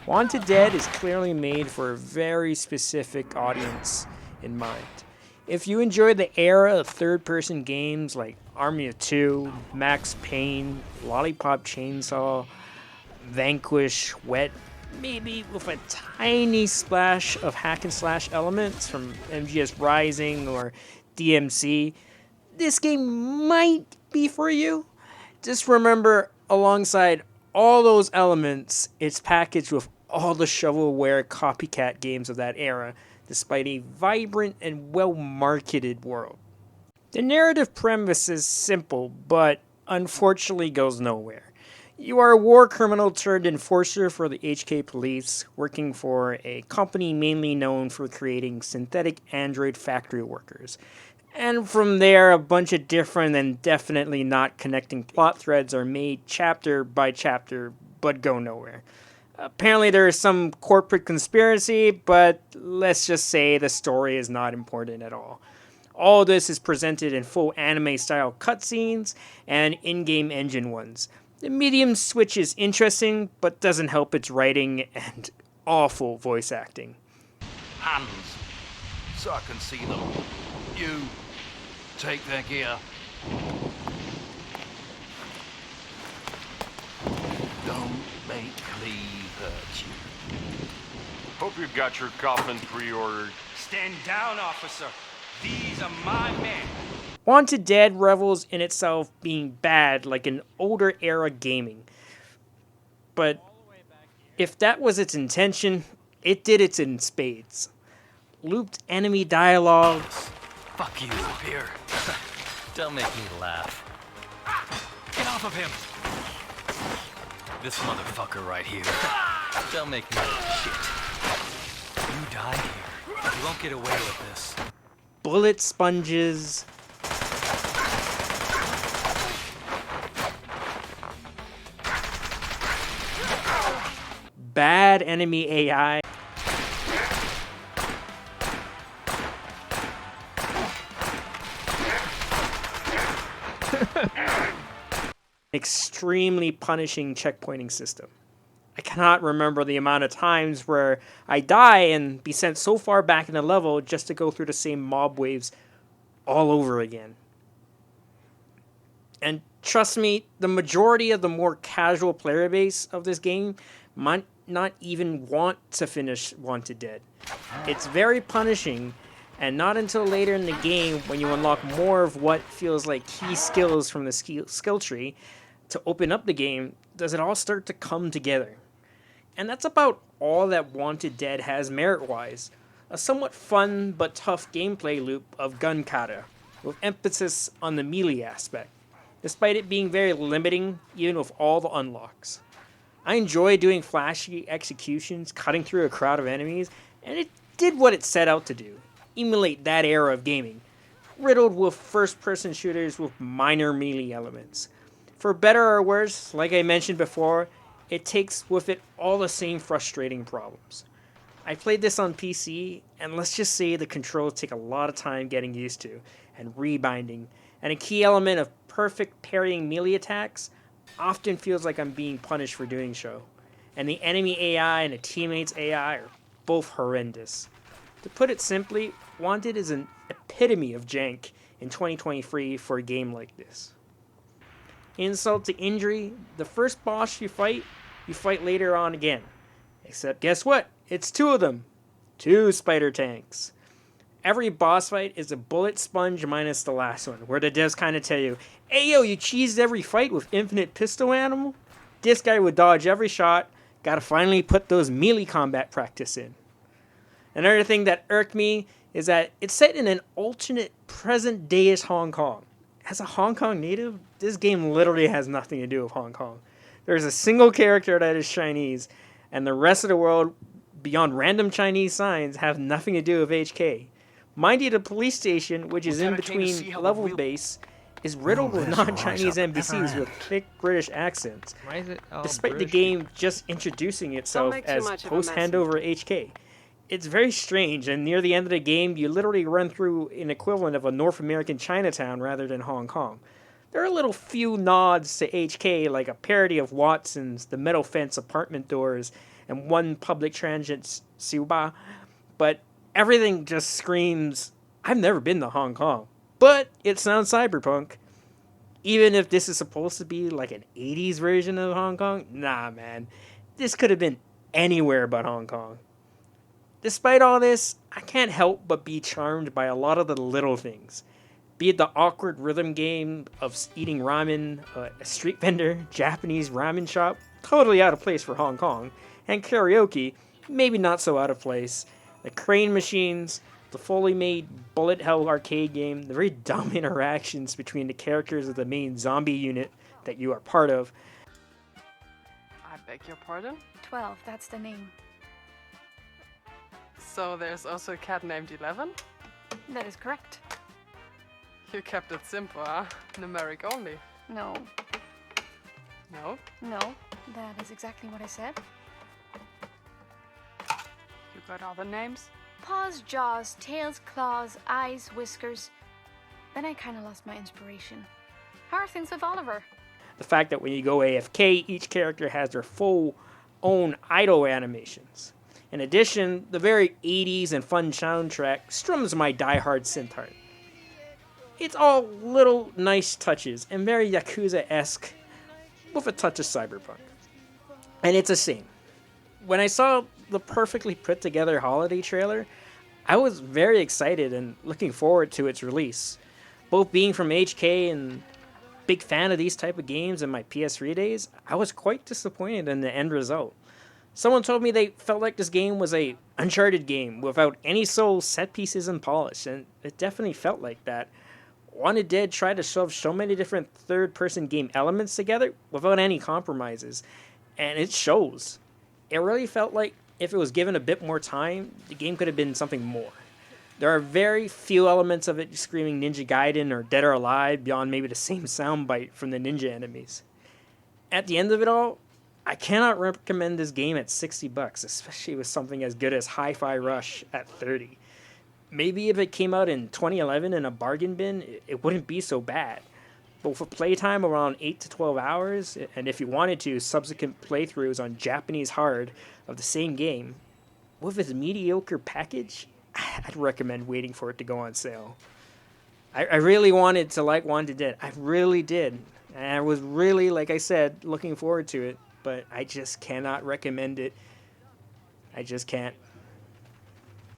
Wanted Dead is clearly made for a very specific audience in mind. If you enjoy the era of third-person games like Army of Two, Max Payne, Lollipop Chainsaw, Vanquish, Wet, maybe with a tiny splash of hack and slash elements from MGS Rising or DMC, this game might be for you. Just remember, alongside all those elements, it's packaged with all the shovelware copycat games of that era, despite a vibrant and well-marketed world. The narrative premise is simple, but unfortunately goes nowhere. You are a war criminal turned enforcer for the HK police, working for a company mainly known for creating synthetic android factory workers. And from there, a bunch of different and definitely not connecting plot threads are made chapter by chapter, but go nowhere. Apparently there is some corporate conspiracy, but let's just say the story is not important at all. All this is presented in full anime-style cutscenes and in-game engine ones. The medium switch is interesting, but doesn't help its writing and awful voice acting. Hands, so I can see them. You, take their gear. Don't make me hurt you. Hope you've got your coffin pre-ordered. Stand down, officer. These are my men. Wanted Dead revels in itself being bad like an older era gaming. But if that was its intention, it did it in spades. Looped enemy dialogue. Fuck you, here. Don't make me laugh. Get off of him! This motherfucker right here. Don't make me shit. You die here. You won't get away with this. Bullet sponges. Bad enemy AI. Extremely punishing checkpointing system. I cannot remember the amount of times where I die and be sent so far back in the level just to go through the same mob waves all over again. And trust me, the majority of the more casual player base of this game might not even want to finish Wanted Dead. It's very punishing, and not until later in the game when you unlock more of what feels like key skills from the skill tree to open up the game does it all start to come together. And that's about all that Wanted Dead has merit-wise. A somewhat fun but tough gameplay loop of gun kata, with emphasis on the melee aspect, despite it being very limiting even with all the unlocks. I enjoy doing flashy executions, cutting through a crowd of enemies, and it did what it set out to do, emulate that era of gaming, riddled with first-person shooters with minor melee elements. For better or worse, like I mentioned before, it takes with it all the same frustrating problems. I played this on PC, and let's just say the controls take a lot of time getting used to, and rebinding, and a key element of perfect parrying melee attacks often feels like I'm being punished for doing so. And the enemy AI and the teammates AI are both horrendous. To put it simply, Wanted is an epitome of jank in 2023 for a game like this. Insult to injury, the first boss you fight later on again. Except guess what? It's two of them. 2 spider tanks. Every boss fight is a bullet sponge minus the last one, where the devs kind of tell you, hey yo, you cheesed every fight with infinite pistol animal? This guy would dodge every shot, gotta finally put those melee combat practice in. Another thing that irked me is that it's set in an alternate present day-ish Hong Kong. As a Hong Kong native, this game literally has nothing to do with Hong Kong. There's a single character that is Chinese, and the rest of the world, beyond random Chinese signs, have nothing to do with HK. Mind you, the police station, which is in between level base, is riddled with non-Chinese NPCs with thick British accents, despite the game just introducing itself as post-handover HK. It's very strange, and near the end of the game, you literally run through an equivalent of a North American Chinatown rather than Hong Kong. There are a little few nods to HK, like a parody of Watson's The Metal Fence apartment doors, and one public transit Suba, but everything just screams, I've never been to Hong Kong, but it sounds cyberpunk. Even if this is supposed to be like an 80s version of Hong Kong, nah, man. This could have been anywhere but Hong Kong. Despite all this, I can't help but be charmed by a lot of the little things. Be it the awkward rhythm game of eating ramen, a street vendor, Japanese ramen shop, totally out of place for Hong Kong, and karaoke, maybe not so out of place, the crane machines, the fully made bullet hell arcade game, the very dumb interactions between the characters of the main zombie unit that you are part of. I beg your pardon? 12, that's the name. So there's also a cat named 11? That is correct. You kept it simple, huh? Numeric only. No, No? no, that is exactly what I said. You got other names? Paws, jaws, tails, claws, eyes, whiskers. Then I kind of lost my inspiration. How are things with Oliver? The fact that when you go AFK, each character has their full own idle animations. In addition, the very 80s and fun soundtrack strums my diehard synth heart. It's all little nice touches and very Yakuza-esque with a touch of cyberpunk. And it's a shame. When I saw the perfectly put together holiday trailer, I was very excited and looking forward to its release. Both being from HK and big fan of these type of games in my PS3 days, I was quite disappointed in the end result. Someone told me they felt like this game was a Uncharted game without any soul, set pieces, and polish, and it definitely felt like that. Wanted Dead tried to shove so many different third-person game elements together without any compromises, and it shows. It really felt like if it was given a bit more time, the game could have been something more. There are very few elements of it screaming Ninja Gaiden or Dead or Alive beyond maybe the same soundbite from the ninja enemies. At the end of it all, I cannot recommend this game at $60, especially with something as good as Hi-Fi Rush at $30. Maybe if it came out in 2011 in a bargain bin, it wouldn't be so bad. But for playtime around 8 to 12 hours, and if you wanted to, subsequent playthroughs on Japanese hard of the same game, with its mediocre package, I'd recommend waiting for it to go on sale. I really wanted to like Wanted Dead. I really did. And I was really, like I said, looking forward to it. But I just cannot recommend it. I just can't.